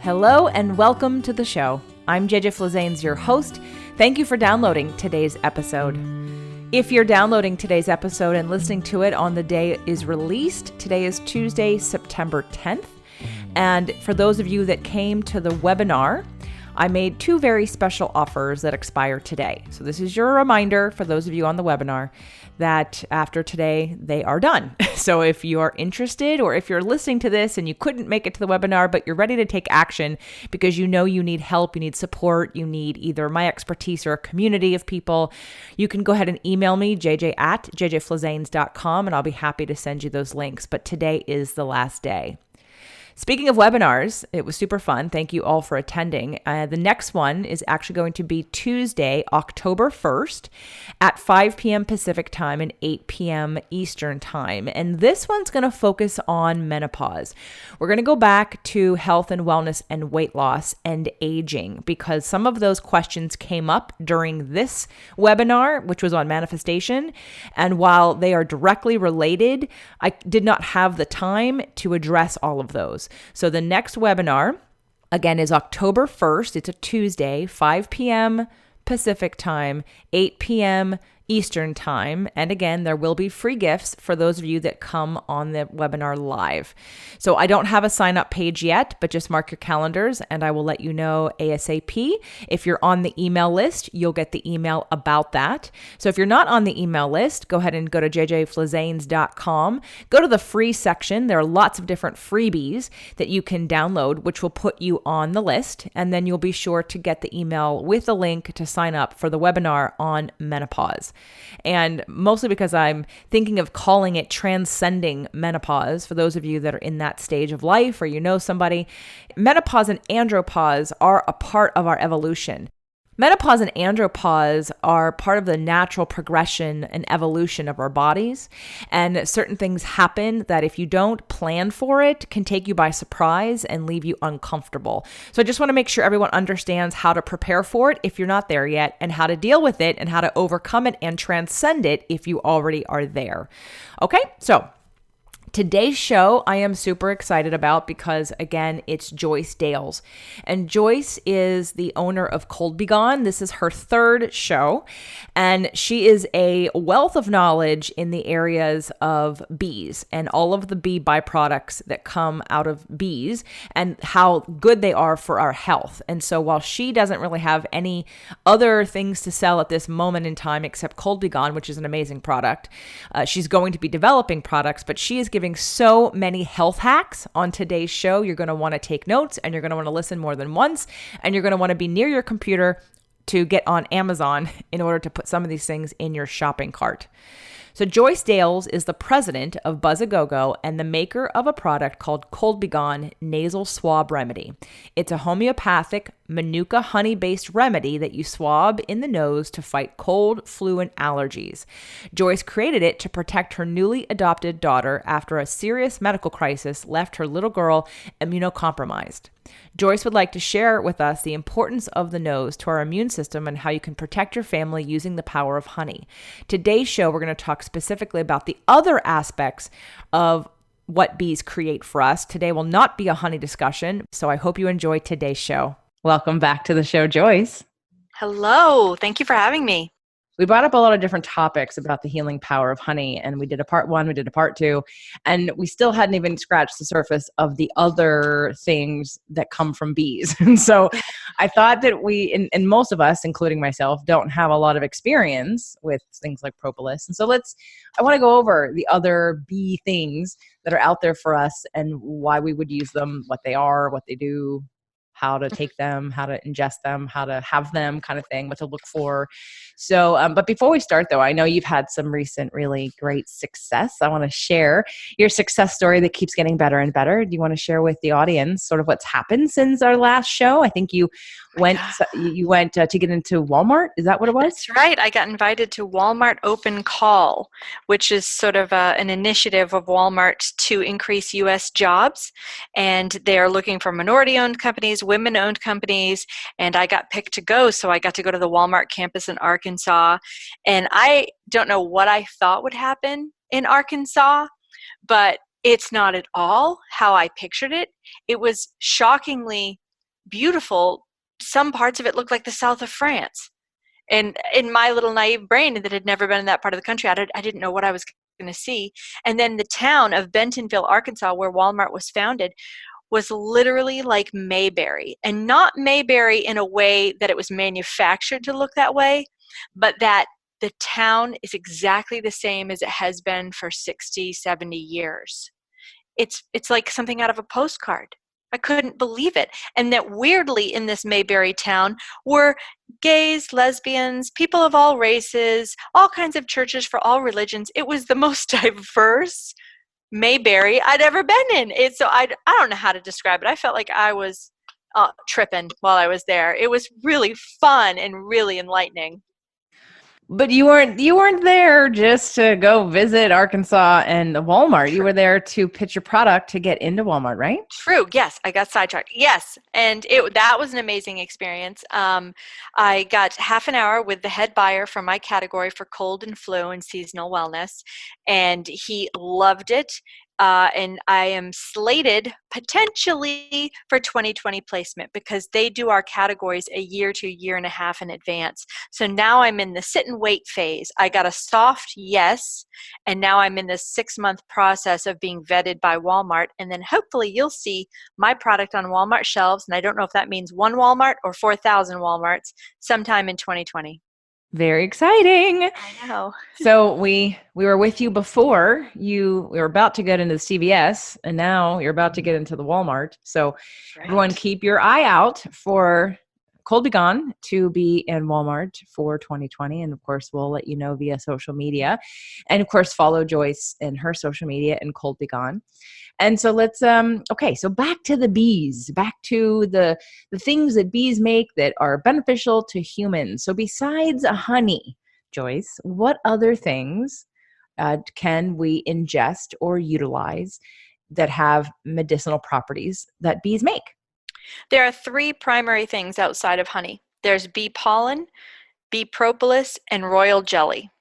Hello and welcome to the show. I'm JJ Flazanes, your host. Thank you for downloading today's episode. If you're downloading today's episode and listening to it on the day it is released, today is Tuesday, September 10th. And for those of you that came to the webinar, I made two very special offers that expire today. So this is your reminder for those of you on the webinar that after today, they are done. So if you are interested, or if you're listening to this and you couldn't make it to the webinar, but you're ready to take action because you know you need help, you need support, you need either my expertise or a community of people, you can go ahead and email me, jj@jjflazanes.com, and I'll be happy to send you those links. But today is the last day. Speaking of webinars, it was super fun. Thank you all for attending. The next one is actually going to be Tuesday, October 1st at 5 p.m. Pacific time and 8 p.m. Eastern time. And this one's going to focus on menopause. We're going to go back to health and wellness and weight loss and aging because some of those questions came up during this webinar, which was on manifestation. And while they are directly related, I did not have the time to address all of those. So the next webinar, again, is October 1st. It's a Tuesday, 5 p.m. Pacific time, 8 p.m. Eastern time. And again, there will be free gifts for those of you that come on the webinar live. So I don't have a sign up page yet, but just mark your calendars and I will let you know ASAP. If you're on the email list, you'll get the email about that. So if you're not on the email list, go ahead and go to jjflazanes.com. Go to the free section. There are lots of different freebies that you can download, which will put you on the list. And then you'll be sure to get the email with a link to sign up for the webinar on menopause. And mostly because I'm thinking of calling it transcending menopause for those of you that are in that stage of life or you know somebody. Menopause and andropause are a part of our evolution. Menopause and andropause are part of the natural progression and evolution of our bodies. And certain things happen that if you don't plan for it, can take you by surprise and leave you uncomfortable. So I just want to make sure everyone understands how to prepare for it if you're not there yet, and how to deal with it and how to overcome it and transcend it if you already are there. Okay, so today's show I am super excited about because, again, it's Joyce Dales. And Joyce is the owner of Cold Be Gone. This is her third show. And she is a wealth of knowledge in the areas of bees and all of the bee byproducts that come out of bees and how good they are for our health. And so while she doesn't really have any other things to sell at this moment in time except Cold Be Gone, which is an amazing product, she's going to be developing products, but she is giving so many health hacks on today's show. You're going to want to take notes and you're going to want to listen more than once, and you're going to want to be near your computer to get on Amazon in order to put some of these things in your shopping cart. So Joyce Dales is the president of Buzzagogo and the maker of a product called Cold Be Gone Nasal Swab Remedy. It's a homeopathic Manuka Honey based remedy that you swab in the nose to fight cold, flu, and allergies. Joyce created it to protect her newly adopted daughter after a serious medical crisis left her little girl immunocompromised. Joyce would like to share with us the importance of the nose to our immune system and how you can protect your family using the power of honey. Today's show, we're going to talk specifically about the other aspects of what bees create for us. Today will not be a honey discussion, so I hope you enjoy today's show. Welcome back to the show, Joyce. Hello. Thank you for having me. We brought up a lot of different topics about the healing power of honey, and we did a part 1, we did a part 2, and we still hadn't even scratched the surface of the other things that come from bees. And so I thought that we, and most of us, including myself, don't have a lot of experience with things like propolis. And so I want to go over the other bee things that are out there for us and why we would use them, what they are, what they do, how to take them, how to ingest them, how to have them, kind of thing, what to look for. So, but before we start though, I know you've had some recent really great success. I want to share your success story that keeps getting better and better. Do you want to share with the audience sort of what's happened since our last show? I think you went to get into Walmart. Is that what it was? That's right. I got invited to Walmart Open Call, which is sort of an initiative of Walmart to increase U.S. jobs. And they are looking for minority-owned companies, women-owned companies, and I got picked to go. So I got to go to the Walmart campus in Arkansas. And I don't know what I thought would happen in Arkansas, but it's not at all how I pictured it. It was shockingly beautiful. Some parts of it looked like the south of France. And in my little naive brain that had never been in that part of the country, I didn't know what I was going to see. And then the town of Bentonville, Arkansas, where Walmart was founded, was literally like Mayberry, and not Mayberry in a way that it was manufactured to look that way, but that the town is exactly the same as it has been for 60, 70 years. It's like something out of a postcard. I couldn't believe it. And that weirdly in this Mayberry town were gays, lesbians, people of all races, all kinds of churches for all religions. It was the most diverse Mayberry I'd ever been in. I don't know how to describe it. I felt like I was tripping while I was there. It was really fun and really enlightening. But you weren't there just to go visit Arkansas and the Walmart. True. You were there to pitch your product to get into Walmart, right? True. Yes, I got sidetracked. Yes, and that was an amazing experience. I got half an hour with the head buyer for my category for cold and flu and seasonal wellness, and he loved it. And I am slated potentially for 2020 placement because they do our categories a year to a year and a half in advance. So now I'm in the sit and wait phase. I got a soft yes, and now I'm in the 6-month process of being vetted by Walmart. And then hopefully you'll see my product on Walmart shelves. And I don't know if that means one Walmart or 4,000 Walmarts sometime in 2020. Very exciting. I know. So we were with you before we were about to get into the CVS, and now you're about to get into the Walmart. So Right. everyone keep your eye out for Cold Be Gone to be in Walmart for 2020. And of course, we'll let you know via social media. And of course, follow Joyce in her social media and Cold Be Gone. And so let's, so back to the bees, back to the things that bees make that are beneficial to humans. So besides honey, Joyce, what other things can we ingest or utilize that have medicinal properties that bees make? There are 3 primary things outside of honey. There's bee pollen, bee propolis, and royal jelly.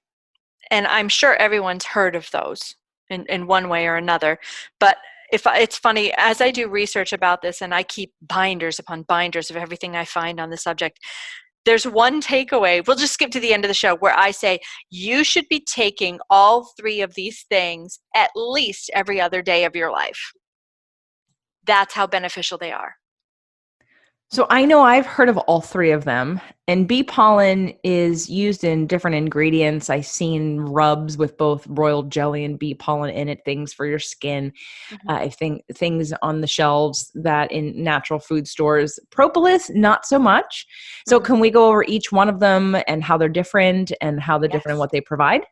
And I'm sure everyone's heard of those in one way or another. But it's funny, as I do research about this, and I keep binders upon binders of everything I find on the subject, there's one takeaway. We'll just skip to the end of the show where I say you should be taking all 3 of these things at least every other day of your life. That's how beneficial they are. So I know I've heard of all 3 of them, and bee pollen is used in different ingredients. I've seen rubs with both royal jelly and bee pollen in it, things for your skin. Mm-hmm. I think things on the shelves that in natural food stores. Propolis, not so much. So can we go over each one of them and how they're different and how they're different and what they provide?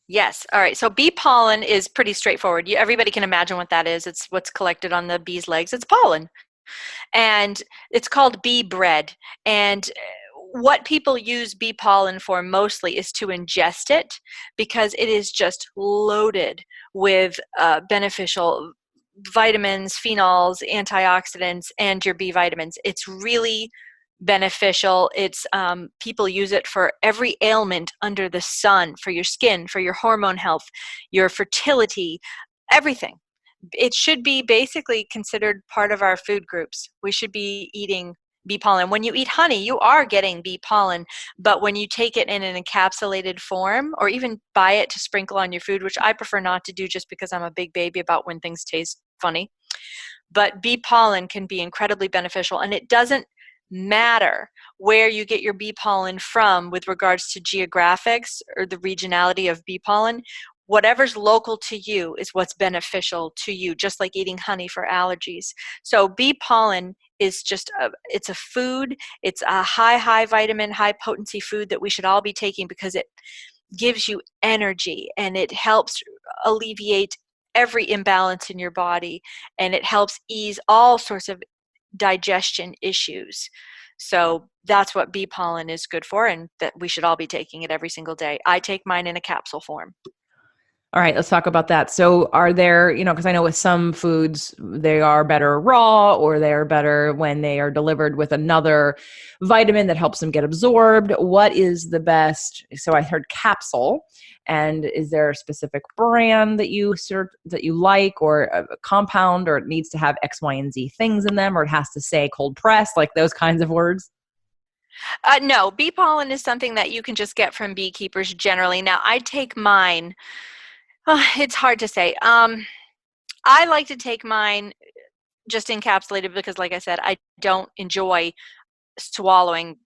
Yes. All right. So bee pollen is pretty straightforward. Everybody can imagine what that is. It's what's collected on the bee's legs. It's pollen. And it's called bee bread. And what people use bee pollen for mostly is to ingest it because it is just loaded with beneficial vitamins, phenols, antioxidants, and your B vitamins. It's really beneficial. It's people use it for every ailment under the sun, for your skin, for your hormone health, your fertility, everything. It should be basically considered part of our food groups. We should be eating bee pollen. When you eat honey, you are getting bee pollen, but when you take it in an encapsulated form or even buy it to sprinkle on your food, which I prefer not to do just because I'm a big baby about when things taste funny, but bee pollen can be incredibly beneficial, and it doesn't matter where you get your bee pollen from with regards to geographics or the regionality of bee pollen. Whatever's local to you is what's beneficial to you, just like eating honey for allergies. So bee pollen is it's a food. It's a high vitamin, high potency food that we should all be taking because it gives you energy and it helps alleviate every imbalance in your body, and it helps ease all sorts of digestion issues. So that's what bee pollen is good for, and that we should all be taking it every single day. I take mine in a capsule form. All right, let's talk about that. So are there, because I know with some foods, they are better raw or they are better when they are delivered with another vitamin that helps them get absorbed. What is the best? So I heard capsule. And is there a specific brand that you like, or a compound, or it needs to have X, Y, and Z things in them, or it has to say cold pressed, like those kinds of words? No, bee pollen is something that you can just get from beekeepers generally. Now, I take mine. It's hard to say. I like to take mine just encapsulated because, like I said, I don't enjoy swallowing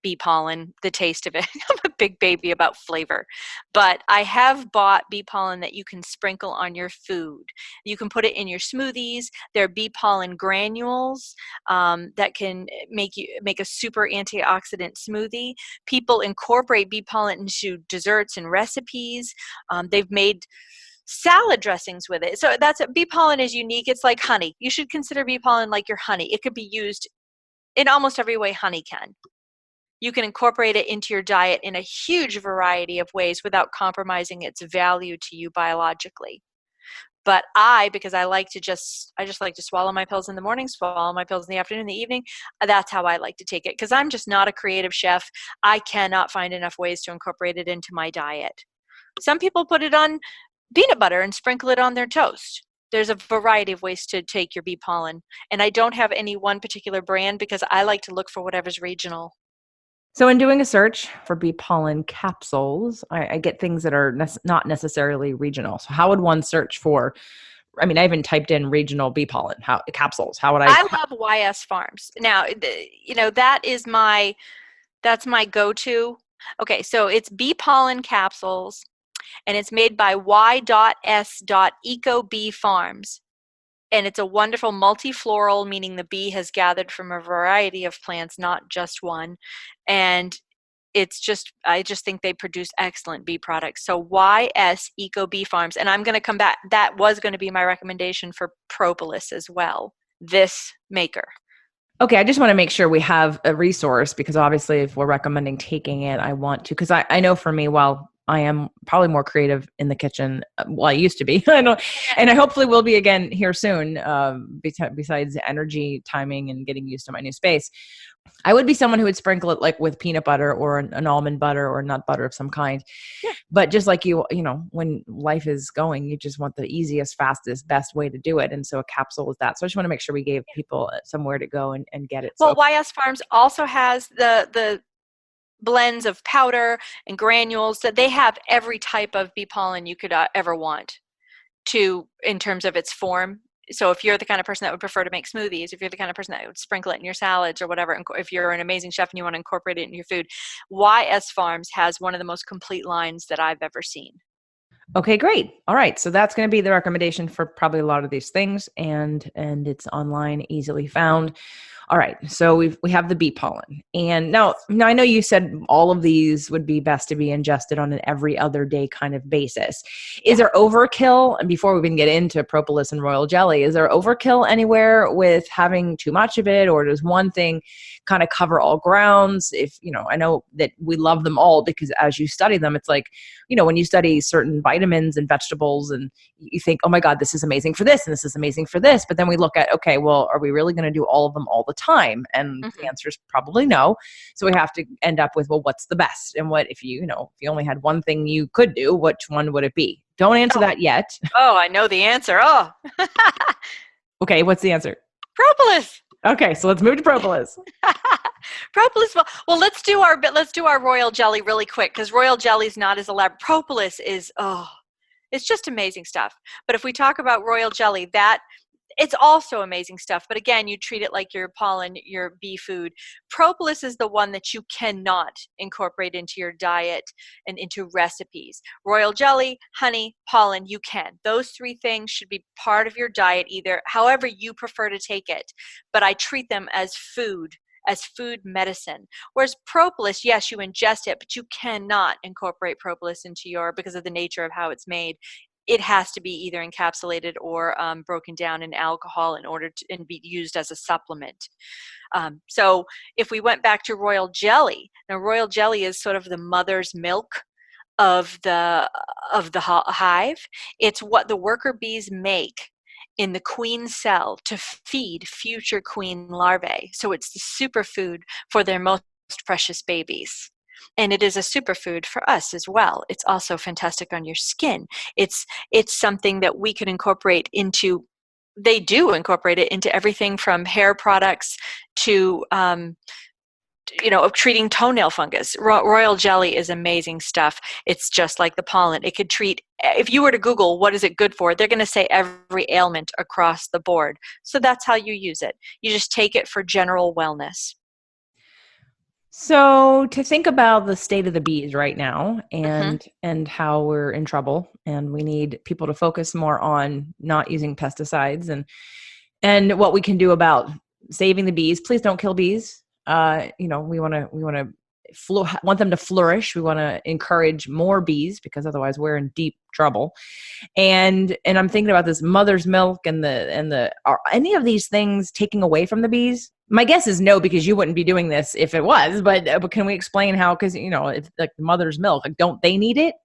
bee pollen, the taste of it. I'm a big baby about flavor. But I have bought bee pollen that you can sprinkle on your food. You can put it in your smoothies. There are bee pollen granules that can make a super antioxidant smoothie. People incorporate bee pollen into desserts and recipes. They've made salad dressings with it. So bee pollen is unique. It's like honey. You should consider bee pollen like your honey. It could be used in almost every way honey can. You can incorporate it into your diet in a huge variety of ways without compromising its value to you biologically. But because I just like to swallow my pills in the morning, swallow my pills in the afternoon, in the evening. That's how I like to take it because I'm just not a creative chef. I cannot find enough ways to incorporate it into my diet. Some people put it on peanut butter and sprinkle it on their toast. There's a variety of ways to take your bee pollen. And I don't have any one particular brand because I like to look for whatever's regional. So, in doing a search for bee pollen capsules, I get things that are not necessarily regional. So, how would one search for? I mean, I even typed in regional bee pollen capsules. How would I? I love YS Farms. Now, that's my go-to. Okay, so it's bee pollen capsules, and it's made by Y.S. Eco Bee Farms. And it's a wonderful multifloral, meaning the bee has gathered from a variety of plants, not just one. And I just think they produce excellent bee products. So YS Eco Bee Farms. And I'm going to come back. That was going to be my recommendation for Propolis as well, this maker. Okay, I just want to make sure we have a resource because obviously, if we're recommending taking it, I want to, because I know for me, while I am probably more creative in the kitchen, well, I used to be, I know, and I hopefully will be again here soon. Besides energy, timing, and getting used to my new space, I would be someone who would sprinkle it like with peanut butter or an almond butter or nut butter of some kind. Yeah. But just like when life is going, you just want the easiest, fastest, best way to do it. And so a capsule is that. So I just want to make sure we gave people somewhere to go and get it. Well, So, YS Farms also has the blends of powder and granules. That they have every type of bee pollen you could ever want in terms of its form. So if you're the kind of person that would prefer to make smoothies, if you're the kind of person that would sprinkle it in your salads or whatever, and if you're an amazing chef and you want to incorporate it in your food, YS Farms has one of the most complete lines that I've ever seen. okay, great. All right. So that's going to be the recommendation for probably a lot of these things. And it's online, easily found. All right. So we have the bee pollen. And now I know you said all of these would be best to be ingested on an every other day kind of basis. Is there overkill? And before we even get into propolis and royal jelly, is there overkill anywhere with having too much of it? Or does one thing kind of cover all grounds? I know that we love them all because as you study them, it's like, when you study certain vitamins and vegetables and you think, oh my God, this is amazing for this and this is amazing for this. But then we look at, okay, well, are we really going to do all of them all the time? And the answer is probably no. So we have to end up with, well, what's the best? And what if you only had one thing you could do, which one would it be? Don't answer that yet. Oh, I know the answer. Oh. Okay, what's the answer? Propolis. Okay, so let's move to propolis. Propolis. Well, let's do our royal jelly really quick because royal jelly is not as elaborate. Propolis is it's just amazing stuff. But if we talk about royal jelly, it's also amazing stuff. But again, you treat it like your pollen, your bee food. Propolis is the one that you cannot incorporate into your diet and into recipes. Royal jelly, honey, pollen, you can. Those three things should be part of your diet, either however you prefer to take it. But I treat them as food medicine. Whereas propolis, yes, you ingest it, but you cannot incorporate propolis because of the nature of how it's made. It has to be either encapsulated or broken down in alcohol in order to and be used as a supplement. So if we went back to royal jelly, now royal jelly is sort of the mother's milk of the hive. It's what the worker bees make in the queen cell to feed future queen larvae. So it's the superfood for their most precious babies. And it is a superfood for us as well. It's also fantastic on your skin. It's something that we could incorporate into, they do incorporate it into everything from hair products to of treating toenail fungus. Royal jelly is amazing stuff. It's just like the pollen. It could treat, if you were to Google what is it good for, they're going to say every ailment across the board. So that's how you use it. You just take it for general wellness. So to think about the state of the bees right now Mm-hmm. and how we're in trouble and we need people to focus more on not using pesticides and what we can do about saving the bees. Please don't kill bees. We want to want them to flourish. We want to encourage more bees because otherwise we're in deep trouble. And I'm thinking about this mother's milk and are any of these things taking away from the bees? My guess is no, because you wouldn't be doing this if it was. But can we explain how? Because if like mother's milk, like, don't they need it?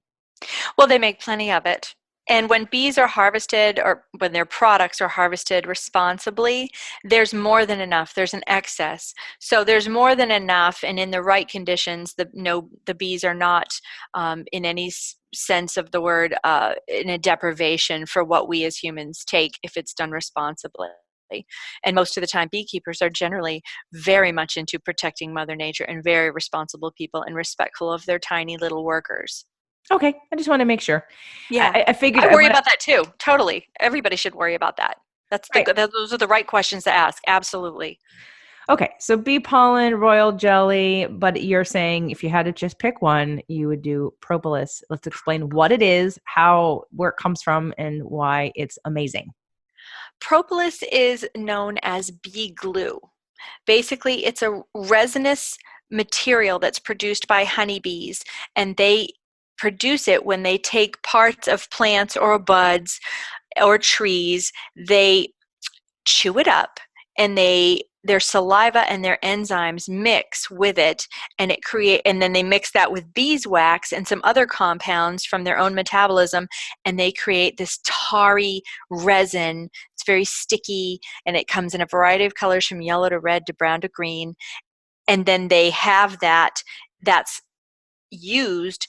Well, they make plenty of it. And when bees are harvested, or when their products are harvested responsibly, there's more than enough. There's an excess. So there's more than enough, and in the right conditions, the bees are not in any sense of the word in a deprivation for what we as humans take if it's done responsibly. And most of the time, beekeepers are generally very much into protecting Mother Nature and very responsible people and respectful of their tiny little workers. Okay, I just want to make sure. Yeah. I figured I I worry want to. about that too. Totally. Everybody should worry about that. Right. Those are the right questions to ask. Absolutely. Okay, so bee pollen, royal jelly, but you're saying if you had to just pick one, you would do propolis. Let's explain what it is, where it comes from, and why it's amazing. Propolis is known as bee glue. Basically, it's a resinous material that's produced by honeybees, and they produce it when they take parts of plants or buds or trees. They chew it up, and their saliva and their enzymes mix with it, and then they mix that with beeswax and some other compounds from their own metabolism, and they create this tarry resin. It's very sticky, and it comes in a variety of colors from yellow to red to brown to green. And then they have that's used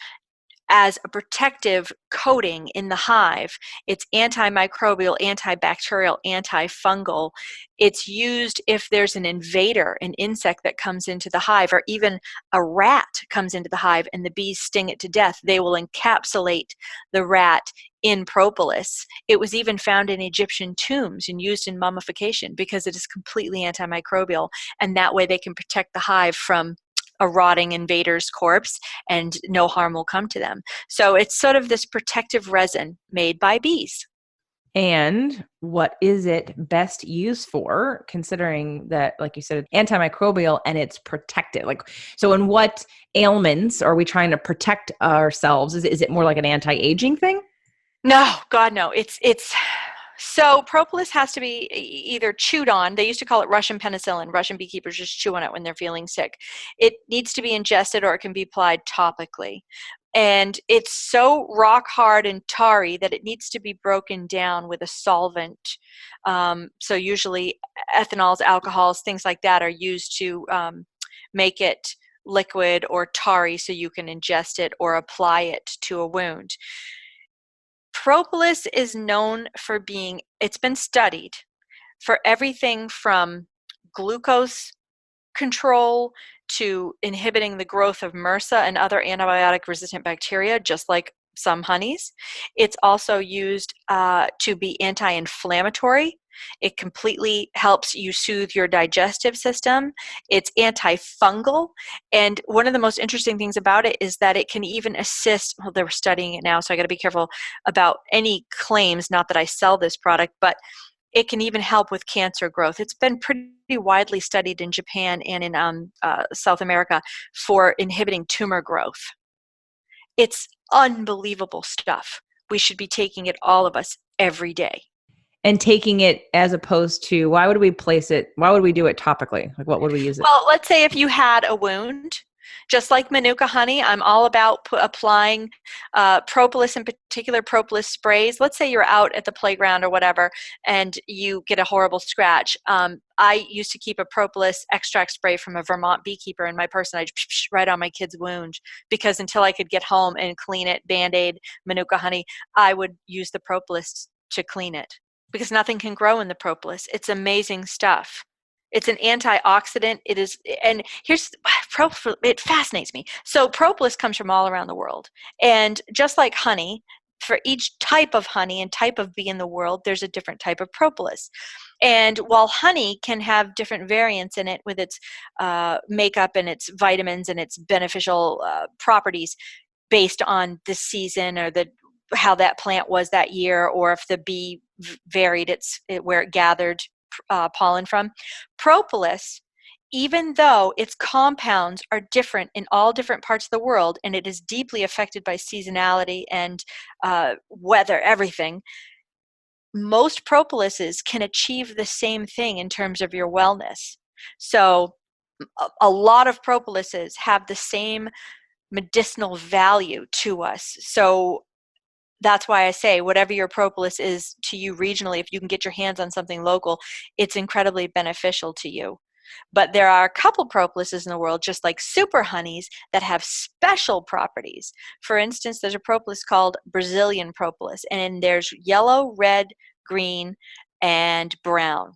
as a protective coating in the hive. It's antimicrobial, antibacterial, antifungal. It's used if there's an invader, an insect that comes into the hive, or even a rat comes into the hive and the bees sting it to death. They will encapsulate the rat in propolis. It was even found in Egyptian tombs and used in mummification because it is completely antimicrobial, and that way they can protect the hive from a rotting invader's corpse and no harm will come to them. So it's sort of this protective resin made by bees. And what is it best used for, considering that, like you said, it's antimicrobial and it's protective? Like, so in what ailments are we trying to protect ourselves? Is it more like an anti-aging thing? No, God, no. It's so propolis has to be either chewed on. They used to call it Russian penicillin. Russian beekeepers just chew on it when they're feeling sick. It needs to be ingested, or it can be applied topically. And it's so rock hard and tarry that it needs to be broken down with a solvent. So usually ethanols, alcohols, things like that are used to make it liquid or tarry so you can ingest it or apply it to a wound. Propolis is known for it's been studied for everything from glucose control to inhibiting the growth of MRSA and other antibiotic resistant bacteria, just like some honeys. It's also used to be anti-inflammatory. It completely helps you soothe your digestive system. It's antifungal. And one of the most interesting things about it is that it can even assist, well, they're studying it now, so I got to be careful about any claims, not that I sell this product, but it can even help with cancer growth. It's been pretty widely studied in Japan and in South America for inhibiting tumor growth. It's unbelievable stuff. We should be taking it, all of us, every day. And taking it as opposed to, why would we place it? Why would we do it topically? Like, what would we use it? Well, let's say if you had a wound Just like Manuka Honey, I'm all about applying propolis, in particular propolis sprays. Let's say you're out at the playground or whatever, and you get a horrible scratch. I used to keep a propolis extract spray from a Vermont beekeeper in my purse, and I'd right on my kid's wound, because until I could get home and clean it, Band-Aid, Manuka Honey, I would use the propolis to clean it, because nothing can grow in the propolis. It's amazing stuff. It's an antioxidant. It is, and here's propolis. It fascinates me. So propolis comes from all around the world, and just like honey, for each type of honey and type of bee in the world, there's a different type of propolis. And while honey can have different variants in it with its makeup and its vitamins and its beneficial properties based on the season or how that plant was that year, or if the bee varied where it gathered pollen from. Propolis, even though its compounds are different in all different parts of the world, and it is deeply affected by seasonality and weather, everything, most propolises can achieve the same thing in terms of your wellness. So a lot of propolises have the same medicinal value to us. So that's why I say whatever your propolis is to you regionally, if you can get your hands on something local, it's incredibly beneficial to you. But there are a couple propolises in the world, just like super honeys, that have special properties. For instance, there's a propolis called Brazilian propolis, and there's yellow, red, green, and brown.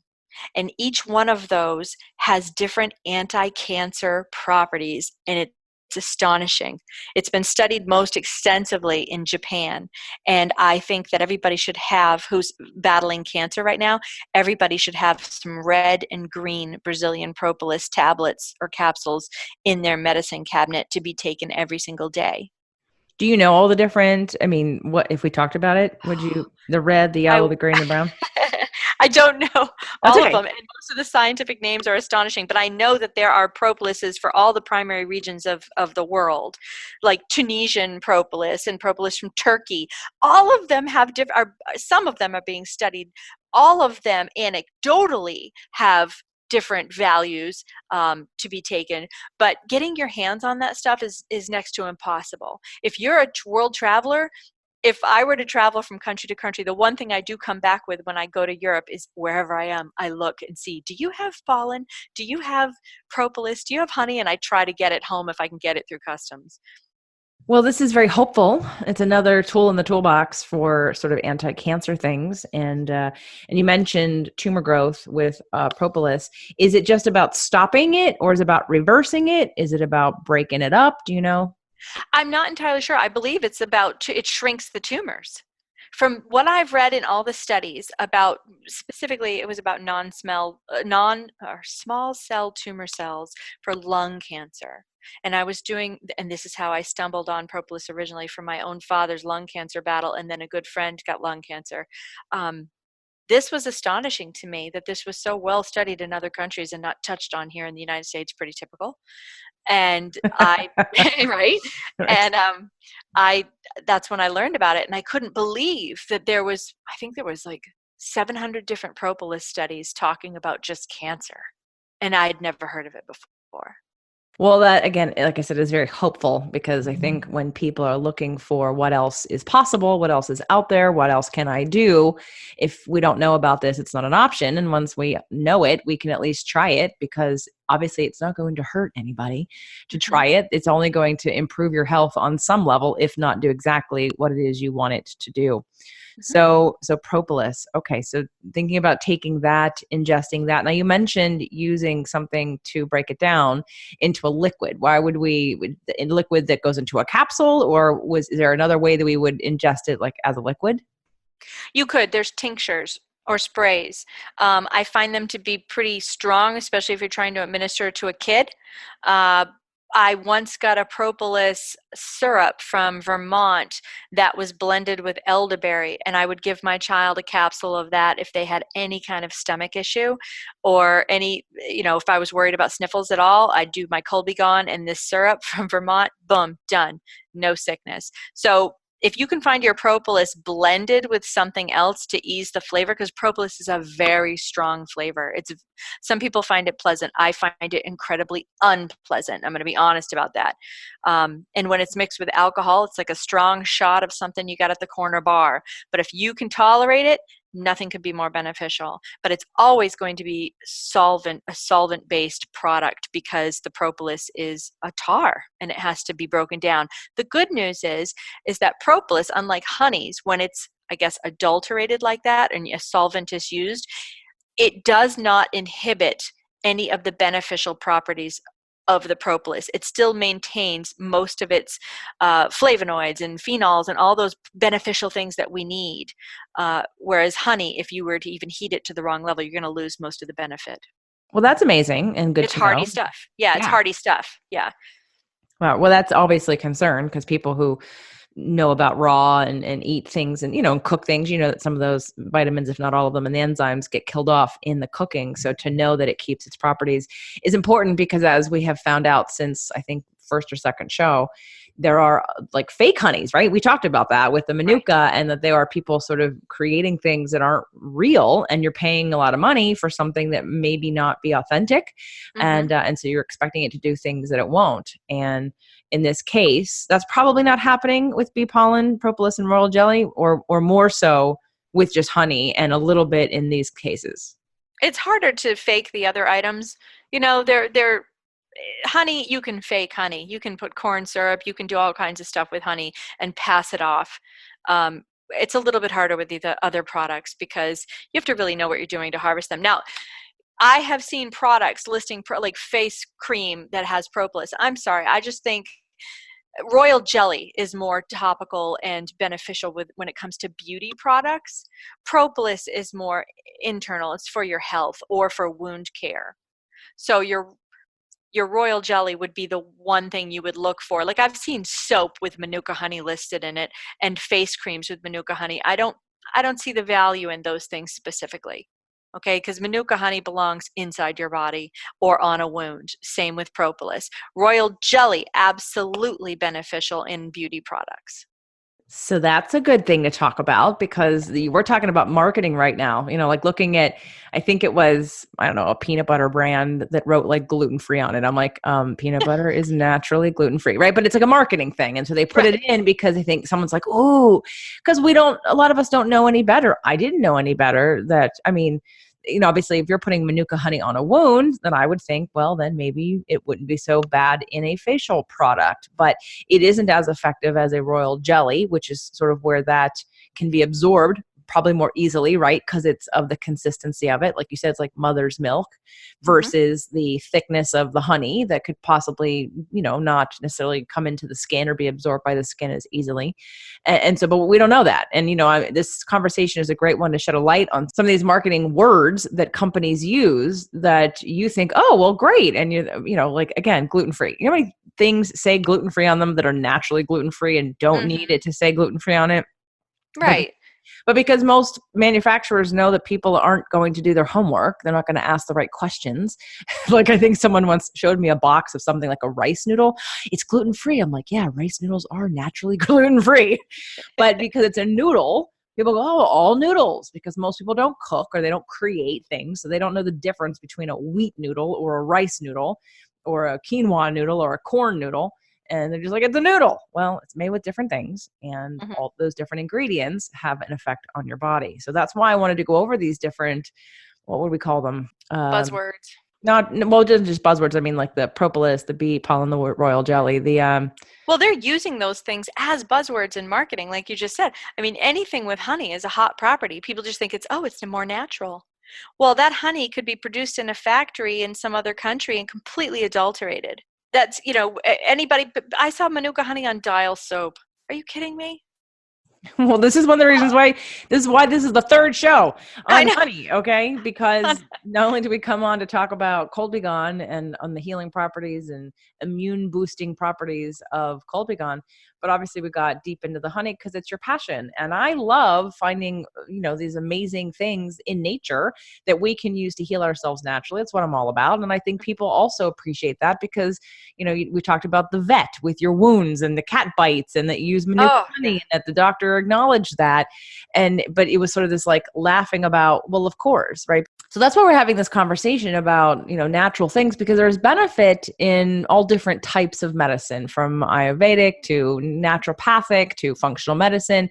And each one of those has different anti-cancer properties, and it's astonishing. It's been studied most extensively in Japan, and I think that everybody should have, who's battling cancer right now, everybody should have some red and green Brazilian propolis tablets or capsules in their medicine cabinet to be taken every single day. Do you know all the different, I mean, what if we talked about it? Would you, the red, the yellow, the green, the brown? I don't know That's all of okay. them, and most of the scientific names are astonishing, but I know that there are propolises for all the primary regions of the world, like Tunisian propolis and propolis from Turkey. All of them have some of them are being studied. All of them anecdotally have different values to be taken, but getting your hands on that stuff is next to impossible. If you're a world traveler, if I were to travel from country to country, the one thing I do come back with when I go to Europe is wherever I am, I look and see, do you have pollen? Do you have propolis? Do you have honey? And I try to get it home if I can get it through customs. Well, this is very hopeful. It's another tool in the toolbox for sort of anti-cancer things. And you mentioned tumor growth with propolis. Is it just about stopping it, or is it about reversing it? Is it about breaking it up? Do you know? I'm not entirely sure. I believe it's about, it shrinks the tumors. From what I've read in all the studies about, specifically, it was about small cell tumor cells for lung cancer. And I was doing, and this is how I stumbled on propolis originally, from my own father's lung cancer battle, and then a good friend got lung cancer. This was astonishing to me that this was so well studied in other countries and not touched on here in the United States. Pretty typical. And I, right? Right. And that's when I learned about it. And I couldn't believe that I think there was like 700 different propolis studies talking about just cancer. And I'd never heard of it before. Well, that again, like I said, is very hopeful, because I think when people are looking for what else is possible, what else is out there, what else can I do, if we don't know about this, it's not an option. And once we know it, we can at least try it, because obviously it's not going to hurt anybody to try it. It's only going to improve your health on some level, if not do exactly what it is you want it to do. So propolis. Okay. So thinking about taking that, ingesting that. Now you mentioned using something to break it down into a liquid. Why would in liquid that goes into a capsule, or is there another way that we would ingest it, like as a liquid? You could. There's tinctures or sprays. I find them to be pretty strong, especially if you're trying to administer to a kid. I once got a propolis syrup from Vermont that was blended with elderberry, and I would give my child a capsule of that if they had any kind of stomach issue, or if I was worried about sniffles at all, I'd do my Colby Gone and this syrup from Vermont, boom, done. No sickness. So if you can find your propolis blended with something else to ease the flavor, because propolis is a very strong flavor. Some people find it pleasant. I find it incredibly unpleasant. I'm going to be honest about that. And when it's mixed with alcohol, it's like a strong shot of something you got at the corner bar. But if you can tolerate it, nothing could be more beneficial. But it's always going to be a solvent-based product, because the propolis is a tar and it has to be broken down. The good news is that propolis, unlike honeys, when it's, I guess, adulterated like that and a solvent is used, it does not inhibit any of the beneficial properties of the propolis. It still maintains most of its flavonoids and phenols and all those beneficial things that we need. Whereas honey, if you were to even heat it to the wrong level, you're going to lose most of the benefit. Well, that's amazing and good It's to hardy know. stuff. Yeah, it's hardy stuff. Yeah. Wow. Well, that's obviously a concern, because people who know about raw and eat things and, and cook things, that some of those vitamins, if not all of them, and the enzymes get killed off in the cooking. So to know that it keeps its properties is important, because as we have found out since, I think, first or second show, there are like fake honeys, right? We talked about that with the Manuka, and that there are people sort of creating things that aren't real, and you're paying a lot of money for something that maybe not be authentic. Mm-hmm. And so you're expecting it to do things that it won't. And in this case, that's probably not happening with bee pollen, propolis, and royal jelly, or more so with just honey, and a little bit in these cases. It's harder to fake the other items. They're honey, you can fake honey. You can put corn syrup. You can do all kinds of stuff with honey and pass it off. It's a little bit harder with the other products, because you have to really know what you're doing to harvest them. Now, I have seen products listing like face cream that has propolis. I'm sorry. I just think royal jelly is more topical and beneficial when it comes to beauty products. Propolis is more internal. It's for your health or for wound care. So your royal jelly would be the one thing you would look for. Like, I've seen soap with Manuka honey listed in it, and face creams with Manuka honey. I don't see the value in those things specifically. Okay, because Manuka honey belongs inside your body or on a wound. Same with propolis. Royal jelly, absolutely beneficial in beauty products. So that's a good thing to talk about, because we're talking about marketing right now, like looking at, I think it was, I don't know, a peanut butter brand that wrote like gluten-free on it. I'm like, peanut butter is naturally gluten-free, right? But it's like a marketing thing. And so they put it in because I think someone's like, oh, because a lot of us don't know any better. I didn't know any better obviously if you're putting Manuka honey on a wound, then I would think, well, then maybe it wouldn't be so bad in a facial product, but it isn't as effective as a royal jelly, which is sort of where that can be absorbed probably more easily, right? Because it's of the consistency of it. Like you said, it's like mother's milk versus the thickness of the honey that could possibly, not necessarily come into the skin or be absorbed by the skin as easily. And so, but we don't know that. And, this conversation is a great one to shed a light on some of these marketing words that companies use that you think, oh, well, great. And like, again, gluten-free. You know how many things say gluten-free on them that are naturally gluten-free and don't need it to say gluten-free on it? Right. But because most manufacturers know that people aren't going to do their homework, they're not going to ask the right questions. Like, I think someone once showed me a box of something like a rice noodle. It's gluten-free. I'm like, yeah, rice noodles are naturally gluten-free. But because it's a noodle, people go, oh, all noodles, because most people don't cook or they don't create things. So they don't know the difference between a wheat noodle or a rice noodle or a quinoa noodle or a corn noodle. And they're just like, it's a noodle. Well, it's made with different things, and all those different ingredients have an effect on your body. So that's why I wanted to go over these different, what would we call them? Buzzwords. Just buzzwords. I mean, like the propolis, the bee pollen, the royal jelly, Well, they're using those things as buzzwords in marketing, like you just said. I mean, anything with honey is a hot property. People just think it's more natural. Well, that honey could be produced in a factory in some other country and completely adulterated. That's, anybody, I saw Manuka honey on Dial soap. Are you kidding me? Well, this is one of the reasons why this is the third show on honey, okay? Because not only do we come on to talk about Cold Be Gone and on the healing properties and immune boosting properties of Cold Be Gone, but obviously we got deep into the honey because it's your passion. And I love finding, these amazing things in nature that we can use to heal ourselves naturally. That's what I'm all about. And I think people also appreciate that because, we talked about the vet with your wounds and the cat bites, and that you use Manuka honey, and that the doctor acknowledged that. But it was sort of this like laughing about, well, of course, right? So that's why we're having this conversation about, natural things, because there's benefit in all different types of medicine, from Ayurvedic to naturopathic to functional medicine.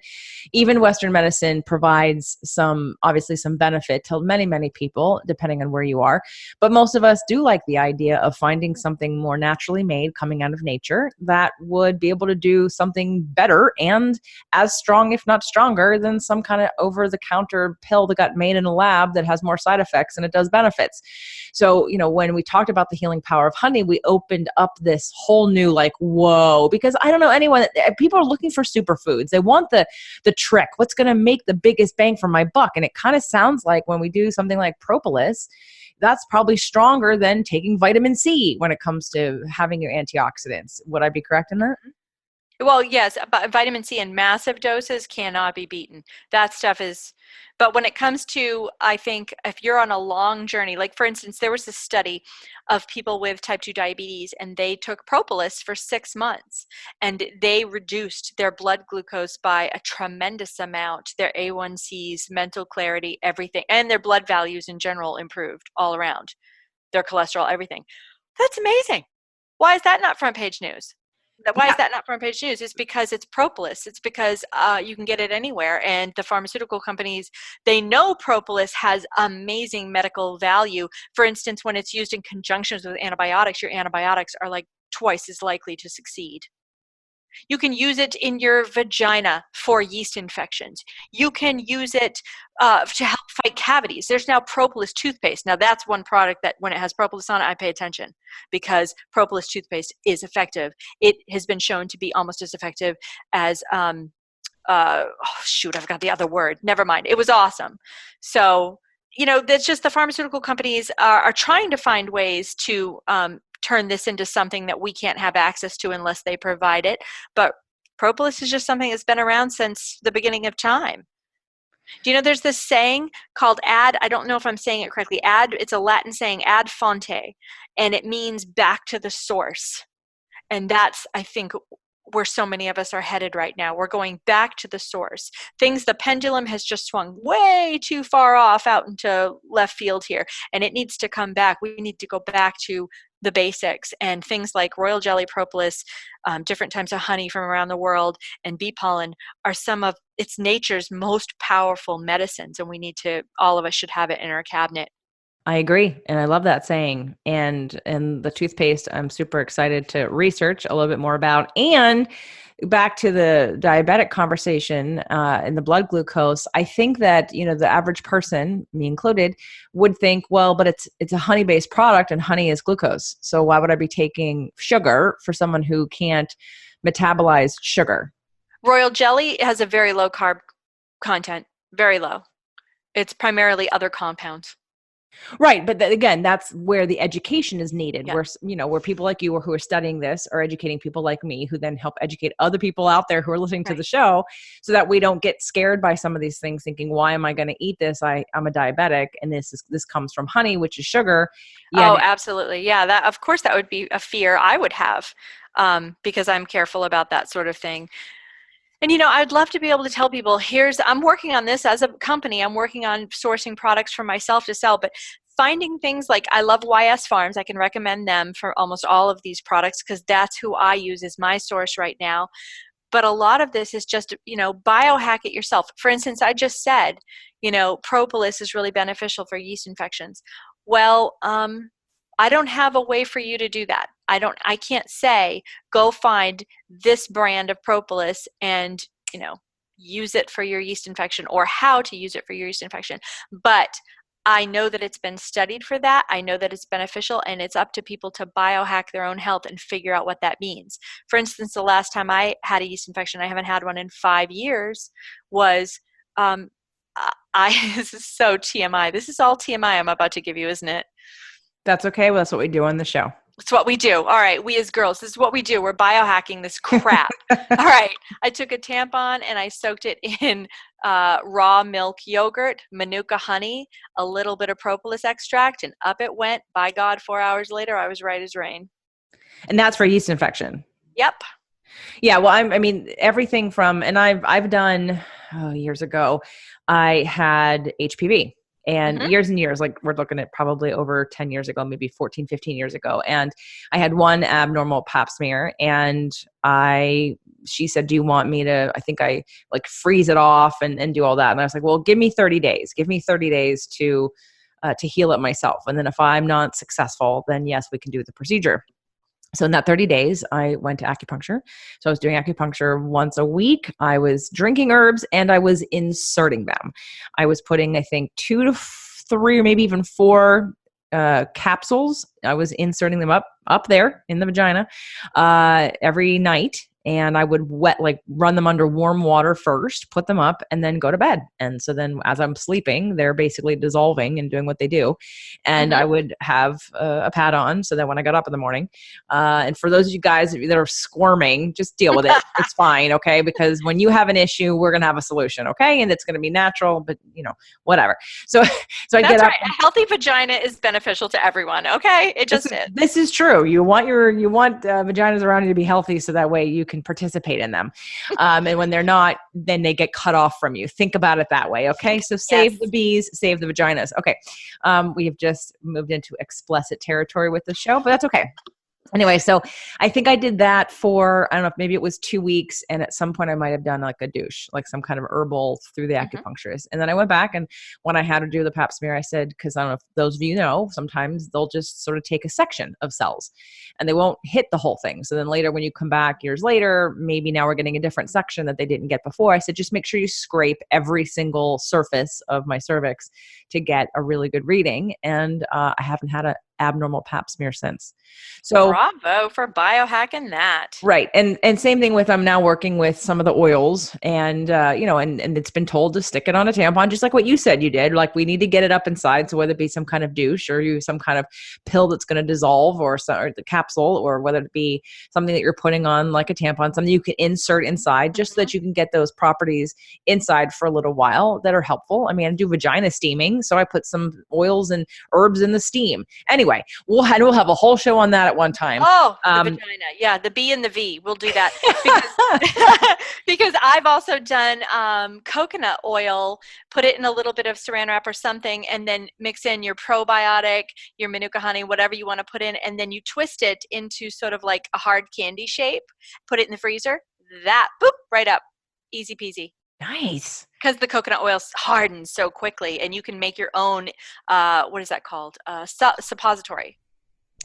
Even Western medicine provides obviously some benefit to many, many people, depending on where you are. But most of us do like the idea of finding something more naturally made coming out of nature that would be able to do something better and as strong, if not stronger, than some kind of over-the-counter pill that got made in a lab that has more side effects than it does benefits. So, when we talked about the healing power of honey, we opened up this whole new like, whoa, because I don't know anyone, people are looking for superfoods. They want the trick, what's going to make the biggest bang for my buck. And it kind of sounds like when we do something like propolis, that's probably stronger than taking vitamin C when it comes to having your antioxidants. Would I be correct in that? Well, yes, but vitamin C in massive doses cannot be beaten. That stuff is, but when it comes to, I think if you're on a long journey, like for instance, there was this study of people with type 2 diabetes, and they took propolis for 6 months, and they reduced their blood glucose by a tremendous amount, their A1Cs, mental clarity, everything, and their blood values in general improved all around, their cholesterol, everything. That's amazing. Why is that not front page news? Why is that not front page news? It's because it's propolis. It's because you can get it anywhere. And the pharmaceutical companies, they know propolis has amazing medical value. For instance, when it's used in conjunction with antibiotics, your antibiotics are like twice as likely to succeed. You can use it in your vagina for yeast infections. You can use it to help fight cavities. There's now propolis toothpaste. Now that's one product that when it has propolis on it, I pay attention, because propolis toothpaste is effective. It has been shown to be almost as effective as, I forgot the other word. Never mind. It was awesome. So, that's just the pharmaceutical companies are trying to find ways to turn this into something that we can't have access to unless they provide it. But propolis is just something that's been around since the beginning of time. Do you know there's this saying called I don't know if I'm saying it correctly, it's a Latin saying, ad fonte, and it means back to the source. And that's, I think, where so many of us are headed right now. We're going back to the source. The pendulum has just swung way too far off out into left field here, and it needs to come back. We need to go back to the basics, and things like royal jelly, propolis, different types of honey from around the world, and bee pollen are some of it's nature's most powerful medicines, and all of us should have it in our cabinet. I agree. And I love that saying. And the toothpaste, I'm super excited to research a little bit more about. And back to the diabetic conversation and the blood glucose, I think that, the average person, me included, would think, well, but it's a honey-based product and honey is glucose. So why would I be taking sugar for someone who can't metabolize sugar? Royal jelly has a very low carb content, very low. It's primarily other compounds. Right. But again, that's where the education is needed, Yeah. where people like you who are studying this are educating people like me, who then help educate other people out there who are listening to the show, so that we don't get scared by some of these things thinking, why am I going to eat this? I'm a diabetic, and this comes from honey, which is sugar. Oh, absolutely. Yeah. Of course, that would be a fear I would have, because I'm careful about that sort of thing. And, I'd love to be able to tell people, I'm working on this as a company. I'm working on sourcing products for myself to sell, but finding things like, I love YS Farms. I can recommend them for almost all of these products, because that's who I use as my source right now. But a lot of this is just, biohack it yourself. For instance, I just said, propolis is really beneficial for yeast infections. Well, I don't have a way for you to do that. I can't say, go find this brand of propolis and, use it for your yeast infection, or how to use it for your yeast infection. But I know that it's been studied for that. I know that it's beneficial, and it's up to people to biohack their own health and figure out what that means. For instance, the last time I had a yeast infection, I haven't had one in 5 years, was, this is so TMI. This is all TMI I'm about to give you, isn't it? That's okay. Well, that's what we do on the show. It's what we do. All right, we as girls, this is what we do. We're biohacking this crap. All right, I took a tampon and I soaked it in raw milk yogurt, Manuka honey, a little bit of propolis extract, and up it went. By God, 4 hours later, I was right as rain. And that's for yeast infection. Yep. Yeah. Well, I mean, everything from, and I've done, years ago, I had HPV. And years and years, like we're looking at probably over 10 years ago, maybe 14, 15 years ago. And I had one abnormal pap smear, and she said, do you want me to, I think I like freeze it off and do all that. And I was like, well, give me 30 days, to heal it myself. And then if I'm not successful, then yes, we can do the procedure. So in that 30 days, I went to acupuncture. So I was doing acupuncture once a week. I was drinking herbs and I was inserting them. I was putting, I think, 2 to 3 or maybe even 4 capsules. I was inserting them up there in the vagina every night. And I would run them under warm water first, put them up, and then go to bed. And so then as I'm sleeping, they're basically dissolving and doing what they do. And I would have a pad on so that when I got up in the morning, and for those of you guys that are squirming, just deal with it. It's fine, okay? Because when you have an issue, we're going to have a solution, okay? And it's going to be natural, but whatever. So I get up. A healthy vagina is beneficial to everyone, okay? It just is. This is true. You want vaginas around you to be healthy so that way you can participate in them. And when they're not, then they get cut off from you. Think about it that way. Okay. So save the bees, save the vaginas. Okay. We have just moved into explicit territory with the show, but that's okay. Anyway, so I think I did that for, I don't know, maybe it was 2 weeks. And at some point I might've done like a douche, like some kind of herbal through the acupuncturist. And then I went back, and when I had to do the pap smear, I said, cause I don't know if those of you know, sometimes they'll just sort of take a section of cells and they won't hit the whole thing. So then later when you come back years later, maybe now we're getting a different section that they didn't get before. I said, just make sure you scrape every single surface of my cervix to get a really good reading. And I haven't had an abnormal pap smear since. So bravo for biohacking that. Right. And same thing with, I'm now working with some of the oils, and and it's been told to stick it on a tampon, just like what you said you did. Like, we need to get it up inside. So whether it be some kind of douche or you some kind of pill that's going to dissolve, or the capsule, or whether it be something that you're putting on like a tampon, something you can insert inside, just so that you can get those properties inside for a little while that are helpful. I mean, I do vagina steaming, so I put some oils and herbs in the steam. Anyway, we'll have a whole show on that at one time. Oh, the vagina. Yeah, the B and the V. We'll do that. Because I've also done coconut oil, put it in a little bit of saran wrap or something, and then mix in your probiotic, your Manuka honey, whatever you want to put in, and then you twist it into sort of like a hard candy shape, put it in the freezer, boop, right up. Easy peasy. Nice. Because the coconut oil hardens so quickly, and you can make your own, what is that called? Suppository.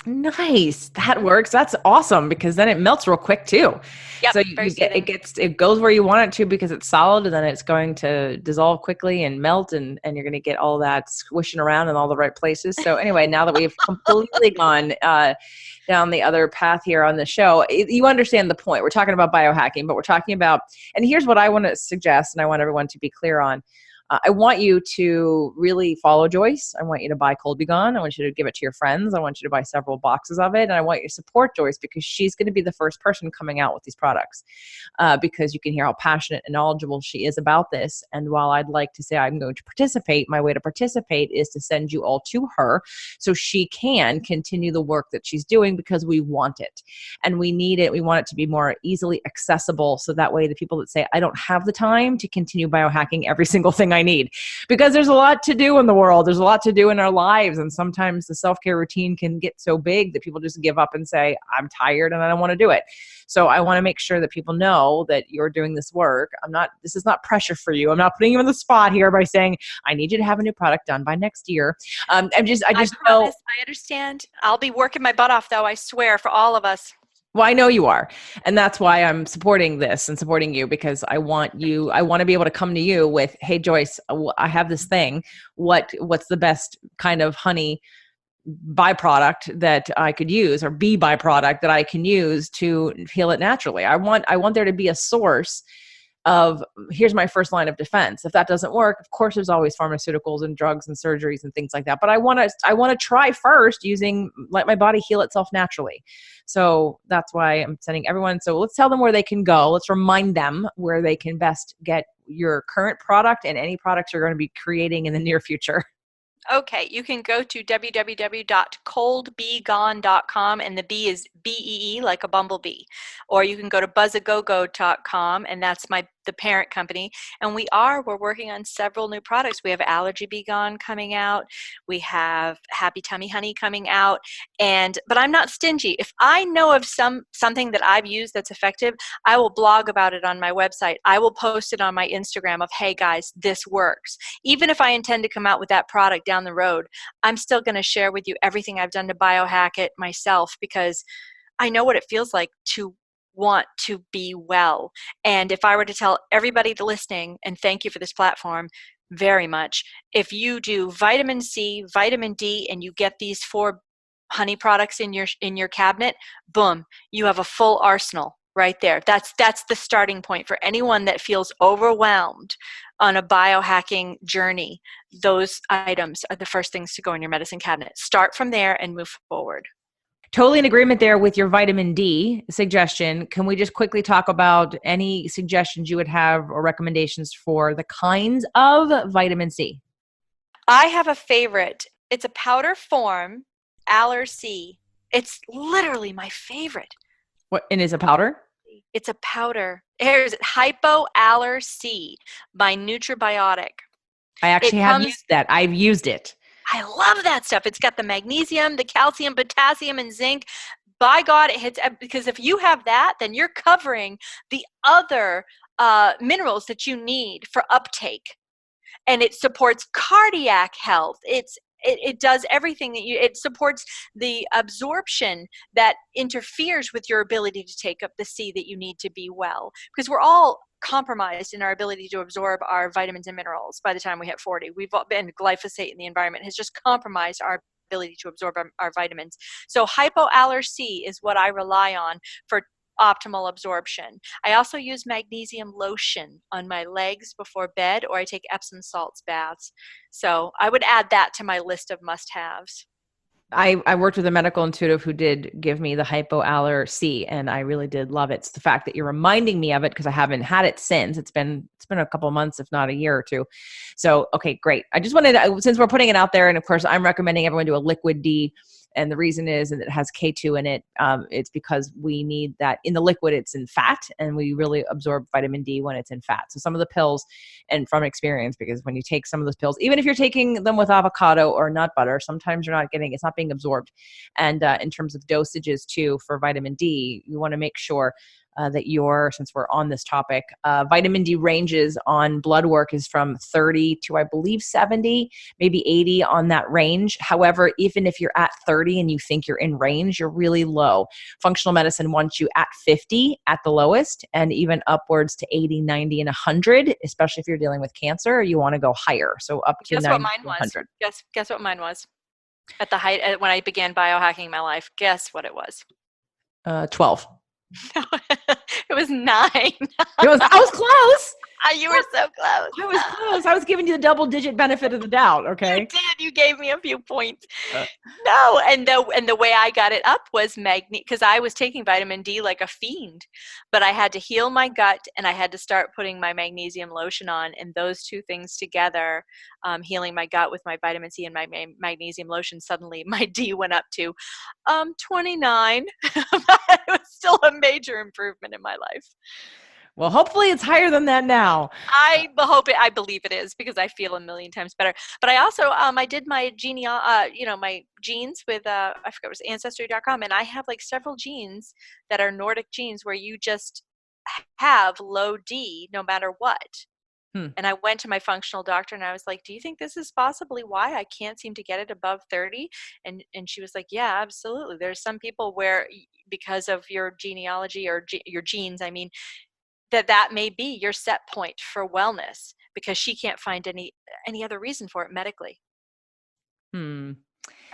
Nice. That works. That's awesome, because then it melts real quick too. Yep, so it goes where you want it to, because it's solid, and then it's going to dissolve quickly and melt, and you're going to get all that squishing around in all the right places. So anyway, now that we've completely gone down the other path here on the show, you understand the point. We're talking about biohacking, but we're talking about, and here's what I want to suggest, and I want everyone to be clear on. I want you to really follow Joyce. I want you to buy Cold Be Gone. I want you to give it to your friends. I want you to buy several boxes of it. And I want you to support Joyce, because she's going to be the first person coming out with these products, because you can hear how passionate and knowledgeable she is about this. And while I'd like to say I'm going to participate, my way to participate is to send you all to her so she can continue the work that she's doing, because we want it and we need it. We want it to be more easily accessible. So that way the people that say, I don't have the time to continue biohacking every single thing I need, because there's a lot to do in the world. There's a lot to do in our lives. And sometimes the self-care routine can get so big that people just give up and say, I'm tired and I don't want to do it. So I want to make sure that people know that you're doing this work. This is not pressure for you. I'm not putting you on the spot here by saying, I need you to have a new product done by next year. I just know. I understand. I'll be working my butt off though. I swear, for all of us. Well, I know you are. And that's why I'm supporting this and supporting you, because I want to be able to come to you with, hey, Joyce, I have this thing. What's the best kind of honey byproduct that I could use, or bee byproduct that I can use to heal it naturally? I want there to be a source of here's my first line of defense. If that doesn't work, of course, there's always pharmaceuticals and drugs and surgeries and things like that. But I want to try first using, let my body heal itself naturally. So that's why I'm sending everyone. So let's tell them where they can go. Let's remind them where they can best get your current product and any products you're going to be creating in the near future. Okay, you can go to www.coldbegone.com, and the B is BEE, like a bumblebee. Or you can go to buzzagogo.com, and that's the parent company. And we're working on several new products. We have Allergy Be Gone coming out. We have Happy Tummy Honey coming out. But I'm not stingy. If I know of something that I've used that's effective, I will blog about it on my website. I will post it on my Instagram of, hey guys, this works. Even if I intend to come out with that product down the road, I'm still going to share with you everything I've done to biohack it myself, because I know what it feels like to want to be well. And if I were to tell everybody listening, and thank you for this platform very much, if you do vitamin C, vitamin D, and you get these 4 honey products in your cabinet, boom, you have a full arsenal right there. That's the starting point for anyone that feels overwhelmed on a biohacking journey. Those items are the first things to go in your medicine cabinet. Start from there and move forward. Totally in agreement there with your vitamin D suggestion. Can we just quickly talk about any suggestions you would have or recommendations for the kinds of vitamin C? I have a favorite. It's a powder form, Aller-C. It's literally my favorite. What, and is a powder? It's a powder. Here's Hypoaller-C by Nutribiotic. I actually have used that. I've used it. I love that stuff. It's got the magnesium, the calcium, potassium, and zinc. By God, it hits, because if you have that, then you're covering the other minerals that you need for uptake. And it supports cardiac health. It does everything it supports the absorption that interferes with your ability to take up the C that you need to be well. Because we're all compromised in our ability to absorb our vitamins and minerals by the time we hit 40. We've all been glyphosate in the environment has just compromised our ability to absorb our vitamins. So Hypoaller-C is what I rely on for optimal absorption. I also use magnesium lotion on my legs before bed, or I take Epsom salts baths. So I would add that to my list of must-haves. I worked with a medical intuitive who did give me the Hypoaller-C, and I really did love it. It's the fact that you're reminding me of it, because I haven't had it since. It's been a couple of months, if not a year or two. So, okay, great. I just wanted to, since we're putting it out there, and of course I'm recommending everyone do a liquid D. And the reason is that it has K2 in it. It's because we need that in the liquid. It's in fat, and we really absorb vitamin D when it's in fat. So some of the pills, and from experience, because when you take some of those pills, even if you're taking them with avocado or nut butter, sometimes it's not being absorbed. And in terms of dosages too, for vitamin D, you want to make sure that since we're on this topic, vitamin D ranges on blood work is from 30 to, I believe, 70, maybe 80 on that range. However, even if you're at 30 and you think you're in range, you're really low. Functional medicine wants you at 50 at the lowest, and even upwards to 80, 90, and 100, especially if you're dealing with cancer, you want to go higher. So up to 90, 100. Guess what mine was at the height, when I began biohacking my life. Guess what it was? 12. No, it was 9. I was close. You were so close. I was close. I was giving you the double-digit benefit of the doubt. Okay. You did. You gave me a few points. No, and the way I got it up was because I was taking vitamin D like a fiend, but I had to heal my gut, and I had to start putting my magnesium lotion on, and those two things together, healing my gut with my vitamin C and my magnesium lotion, suddenly my D went up to 29. But it was still a major improvement in my life. Well, hopefully it's higher than that now. I believe it is, because I feel a million times better. But I also, I did my my genes with, I forgot, it was ancestry.com. And I have like several genes that are Nordic genes where you just have low D no matter what. And I went to my functional doctor and I was like, do you think this is possibly why I can't seem to get it above 30? And she was like, yeah, absolutely. There's some people where, because of your genealogy or your genes, I mean, that may be your set point for wellness, because she can't find any other reason for it medically. I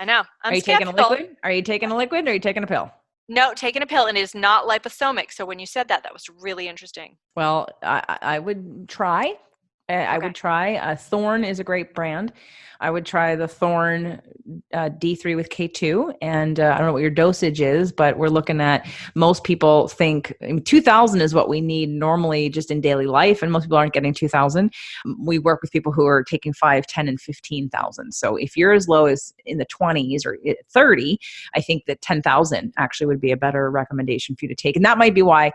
know. Are you taking a liquid? Are you taking a liquid, or are you taking a pill? No, taking a pill, and it is not liposomic. So when you said that, that was really interesting. Well, I would try. I Okay. would try. Thorn is a great brand. I would try the Thorn D3 with K2. And I don't know what your dosage is, but we're looking at, most people think 2,000 is what we need normally just in daily life. And most people aren't getting 2,000. We work with people who are taking 5, 10, and 15,000. So if you're as low as in the 20s or 30, I think that 10,000 actually would be a better recommendation for you to take. And that might be why,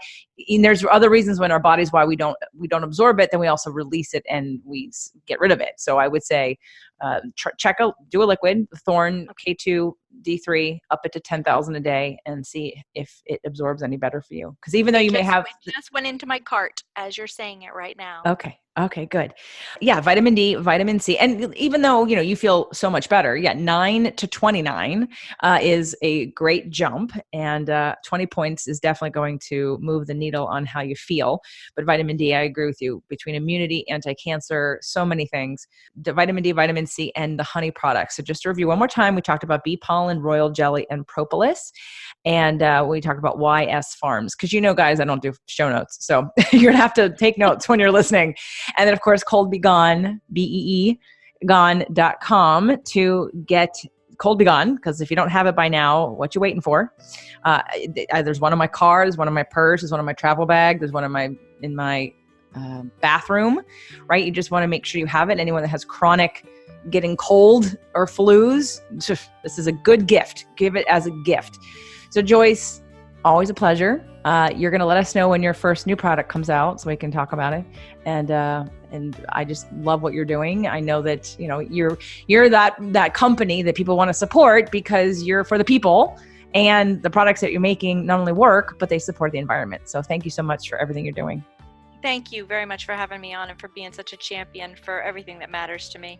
and there's other reasons when our bodies, why we don't absorb it, then we also release it and we get rid of it. So I would say do a liquid, Thorn K2 D3, up it to 10,000 a day, and see if it absorbs any better for you. Because even though you may have, it just went into my cart as you're saying it right now. Okay, good. Yeah, vitamin D, vitamin C. And even though, you feel so much better, 9 to 29 is a great jump. And 20 points is definitely going to move the needle on how you feel. But vitamin D, I agree with you, between immunity, anti-cancer, so many things. The vitamin D, vitamin C, and the honey products. So just to review one more time, we talked about bee pollen, royal jelly, and propolis. And we talked about YS Farms. Because guys, I don't do show notes. So you're going to have to take notes when you're listening. And then, of course, Cold Be Gone, BEE, gone.com to get Cold Be Gone, because if you don't have it by now, what you waiting for? There's one in my car, there's one in my purse, there's one in my travel bag, there's one in my bathroom, right? You just want to make sure you have it. Anyone that has chronic getting cold or flus, this is a good gift. Give it as a gift. So Joyce, always a pleasure. You're going to let us know when your first new product comes out so we can talk about it. And I just love what you're doing. I know that, you're that company that people want to support because you're for the people, and the products that you're making not only work, but they support the environment. So thank you so much for everything you're doing. Thank you very much for having me on and for being such a champion for everything that matters to me.